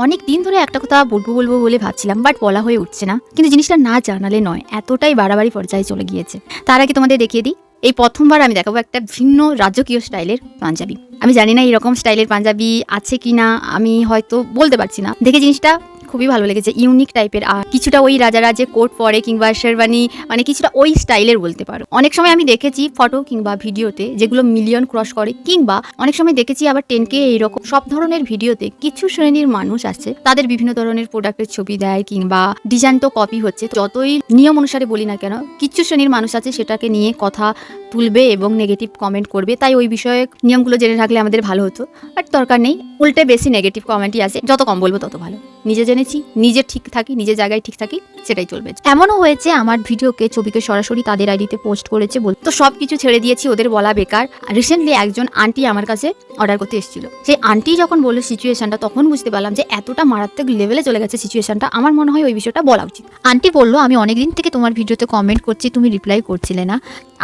অনেক দিন ধরে একটা কথা বলবো বলবো বলে ভাবছিলাম, বাট বলা হয়ে উঠছে না। কিন্তু জিনিসটা না জানালে নয়, এতটাই বাড়াবাড়ি পর্যায়ে চলে গিয়েছে। তার আগে তোমাদের দেখিয়ে দিই, এই প্রথমবার আমি দেখাবো একটা ভিন্ন রাজকীয় স্টাইলের পাঞ্জাবি। আমি জানি না এরকম স্টাইলের পাঞ্জাবি আছে কিনা, আমি হয়তো বলতে পারছি না। দেখে জিনিসটা খুবই ভালো লেগেছে, ইউনিক টাইপের। আর কিছুটা ওই রাজারা যে কোট পরে কিংবা শেরবানি, মানে কিছুটা ওই স্টাইলের বলতে পারো। অনেক সময় আমি দেখেছি ফটো কিংবা ভিডিওতে যেগুলো মিলিয়ন ক্রস করে, কিংবা অনেক সময় দেখেছি আবার 10K এইরকম সব ধরনের ভিডিওতে কিছু শ্রেণীর মানুষ আছে, তাদের বিভিন্ন ধরনের প্রোডাক্টের ছবি দেয় কিংবা ডিজাইন তো কপি হচ্ছে। যতই নিয়ম অনুসারে বলি না কেন, কিছু শ্রেণীর মানুষ আছে সেটাকে নিয়ে কথা তুলবে এবং নেগেটিভ কমেন্ট করবে। তাই ওই বিষয়ে নিয়মগুলো জেনে রাখলে আমাদের ভালো হতো, বাট দরকার নেই। উল্টে বেশি নেগেটিভ কমেন্টই আছে, যত কম বলবো তত ভালো। নিজে জেনেছি, নিজে ঠিক থাকি, নিজের জায়গায় ঠিক থাকি, সেটাই চলবে। এমনও হয়েছে আমার ভিডিওকে, ছবিকে সরাসরি তাদের আইডিতে পোস্ট করেছে বল, তো সব কিছু ছেড়ে দিয়েছি, ওদের বলা বেকার। রিসেন্টলি একজন আন্টি আমার কাছে অর্ডার করতে এসেছিল। সেই আন্টি যখন বললো সিচুয়েশনটা, তখন বুঝতে পারলাম যে এতটা মারাত্মক লেভেলে চলে গেছে সিচুয়েশনটা। আমার মনে হয় ওই বিষয়টা বলা উচিত। আন্টি বললো, আমি অনেকদিন থেকে তোমার ভিডিওতে কমেন্ট করছি, তুমি রিপ্লাই করছিলে না।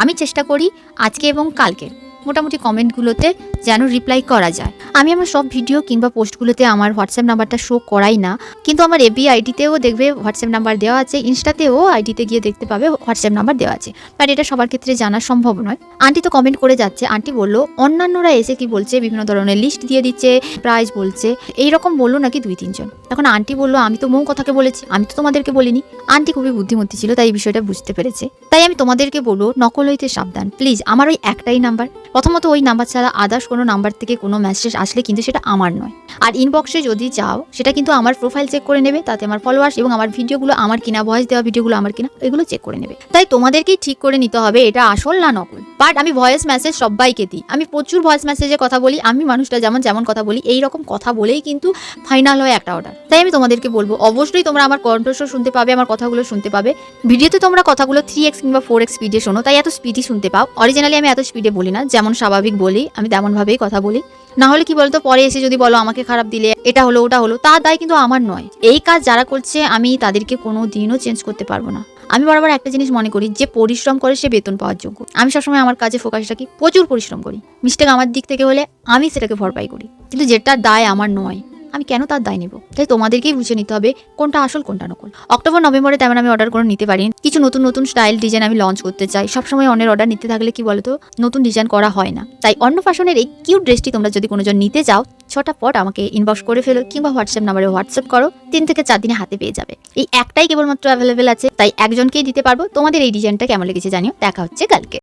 আমি চেষ্টা করি আজকে এবং কালকে মোটামুটি কমেন্টগুলোতে যেন রিপ্লাই করা যায়। আমি আমার সব ভিডিও কিংবা পোস্টগুলোতে আমার হোয়াটসঅ্যাপ নাম্বারটা শো করাই না, কিন্তু আমার এফবি আইডিতেও দেখবে হোয়াটসঅ্যাপ নাম্বার দেওয়া আছে, ইনস্টাতেও আইডিতে গিয়ে দেখতে পাবে হোয়াটসঅ্যাপ নাম্বার দেওয়া আছে। বাট এটা সবার ক্ষেত্রে জানা সম্ভব নয়। আন্টি তো কমেন্ট করে যাচ্ছে। আন্টি বললো অন্যান্যরা এসে কি বলছে, বিভিন্ন ধরনের লিস্ট দিয়ে দিচ্ছে, প্রাইস বলছে, এইরকম বললো নাকি 2-3 জন। তখন আন্টি বললো, আমি তো মৌ কথাকে বলেছি, আমি তো তোমাদেরকে বলিনি। আন্টি খুবই বুদ্ধিমতী ছিল, তাই এই বিষয়টা বুঝতে পেরেছে। তাই আমি তোমাদেরকে বলবো, নকল হইতে সাবধান প্লিজ। আমার ওই একটাই নাম্বার, প্রথমত ওই নাম্বার ছাড়া আদার্স কোনো নাম্বার থেকে কোনো মেসেজ আসলে কিন্তু সেটা আমার নয়। আর ইনবক্সে যদি যাও, সেটা কিন্তু আমার প্রোফাইল চেক করে নেবে, তাতে আমার ফলোয়ার্স এবং আমার ভিডিওগুলো আমার কিনা, ভয়েস দেওয়া ভিডিওগুলো আমার কিনা, এগুলো চেক করে নেবে। তাই তোমাদেরকেই ঠিক করে নিতে হবে এটা আসল না নকল। বাট আমি ভয়েস মেসেজ সবাইকে দিই, আমি প্রচুর ভয়েস মেসেজে কথা বলি। আমি মানুষটা যেমন কথা বলি, এইরকম কথা বলেই কিন্তু ফাইনাল হয় একটা অর্ডার। তাই আমি তোমাদেরকে বলবো, অবশ্যই তোমরা আমার কণ্ঠস্বর শুনতে পাবে, আমার কথাগুলো শুনতে পাবে। ভিডিওতে তোমরা কথাগুলো 3x কিংবা 4x স্পিডে শোনো, তাই এত স্পিডই শুনতে পাও। অরিজিনালি আমি এত স্পিডে বলি না, যেমন স্বাভাবিক বলি আমি তেমনভাবেই কথা বলি। না হলে কি বলতো, পরে এসে যদি বলো আমাকে খারাপ দিলে, এটা হলো ওটা হলো, তার দায় কিন্তু আমার নয়। এই কাজ যারা করছে আমি তাদেরকে কোনো দিনও চেঞ্জ করতে পারবো না। আমি বারবার একটা জিনিস মনে করি, যে পরিশ্রম করে সে বেতন পাওয়ার যোগ্য। আমি সবসময় আমার কাজে ফোকাস রাখি, প্রচুর পরিশ্রম করি। মিস্টেক আমার দিক থেকে হলে আমি সেটাকে ভরপাই করি, কিন্তু যেটার দায় আমার নয়, আমি কেন তার দায় নেব? তাই তোমাদেরকেই বুঝে নিতে হবে কোনটা আসল কোনটা নকল। অক্টোবর নভেম্বরে তেমন আমি অর্ডার করে নিতে পারি। কিছু নতুন নতুন স্টাইল ডিজাইন আমি লঞ্চ করতে চাই। সবসময় অন্যের অর্ডার নিতে থাকলে কি বলতো, নতুন ডিজাইন করা হয় না। তাই অন্য ফ্যাশনের এই কিউট ড্রেসটি তোমরা যদি কোনোজন নিতে চাও, ছটাপট আমাকে ইনবক্স করে ফেলো কিংবা হোয়াটসঅ্যাপ নাম্বারে হোয়াটসঅ্যাপ করো। 3 থেকে 4 দিনে হাতে পেয়ে যাবে। এই একটাই কেবলমাত্র অ্যাভেলেবেল আছে, তাই একজনকেই দিতে পারবো। তোমাদের এই ডিজাইনটা কেমন লেগেছে জানিও। দেখা হচ্ছে কালকে।